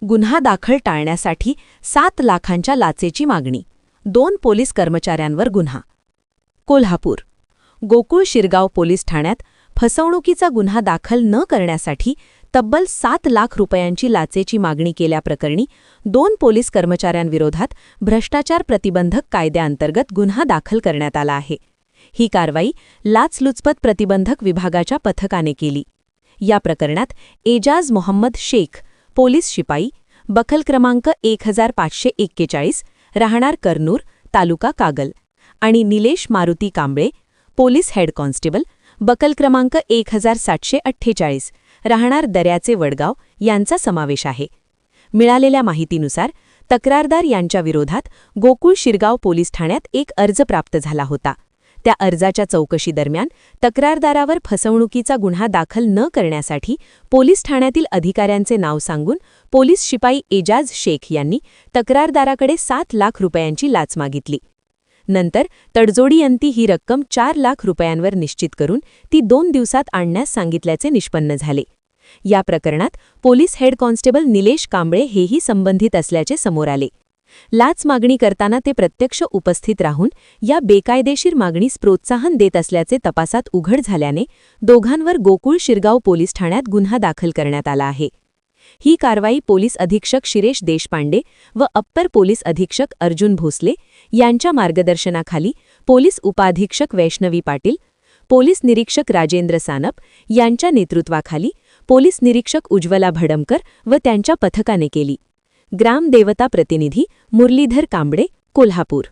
गुन्हा दाखल टाळण्यासाठी 7 लाखांच्या लाचेची मागणी. 2 पोलीस कर्मचाऱ्यांवर गुन्हा. कोल्हापूर. गोकुळ शिरगाव पोलीस ठाण्यात फसवणुकीचा गुन्हा दाखल न करण्यासाठी तब्बल 7 लाख रुपयांची लाचेची मागणी केल्याप्रकरणी 2 पोलीस कर्मचाऱ्यांविरोधात भ्रष्टाचार प्रतिबंधक कायद्याअंतर्गत गुन्हा दाखल करण्यात आला आहे. ही कारवाई लाचलुचपत प्रतिबंधक विभागाच्या पथकाने केली. या प्रकरणात एजाज मोहम्मद शेख, पोलीस शिपाई, बखल क्रमांक 1541, राहणार करनूर, तालुका कागल, आणि Nilesh Maruti Kamble, police head constable, buckle क्रमांक 1748, राहणार दऱ्याचे वडगाव यांचा समावेश आहे. मिळालेल्या माहितीनुसार तक्रारदार यांच्या विरोधात गोकुळ शिरगाव पोलीस ठाण्यात एक अर्ज प्राप्त झाला होता. त्या अर्जाच्या चौकशीदरम्यान तक्रारदारावर फसवणुकीचा गुन्हा दाखल न करण्यासाठी पोलीस ठाण्यातील अधिकाऱ्यांचे नाव सांगून पोलीस शिपाई एजाज शेख यांनी तक्रारदाराकडे 7 लाख रुपयांची लाच मागितली. नंतर तडजोडीअंती ही रक्कम 4 लाख रुपयांवर निश्चित करून ती 2 दिवसात आणण्यास सांगितल्याचे निष्पन्न झाले. या प्रकरणात police head constable Nilesh Kamble हेही संबंधित असल्याचे समोर आले. लाच मागणी करताना ते प्रत्यक्ष उपस्थित राहून या बेकायदेशीर मागणीस प्रोत्साहन देत असल्याचे तपासात उघड झाल्याने दोघांवर गोकुळ शिरगाव पोलीस ठाण्यात गुन्हा दाखल करण्यात आला आहे. ही कारवाई पोलीस अधीक्षक शिरेश देशपांडे व अप्पर पोलीस अधीक्षक अर्जुन भोसले यांच्या मार्गदर्शनाखाली पोलीस उपाधीक्षक वैष्णवी पाटील, पोलीस निरीक्षक राजेंद्र सानप यांच्या नेतृत्वाखाली पोलीस निरीक्षक उज्ज्वला भडमकर व त्यांच्या पथकाने केली. ग्रामदेवता प्रतिनिधी मुरलीधर कांबळे, कोल्हापूर.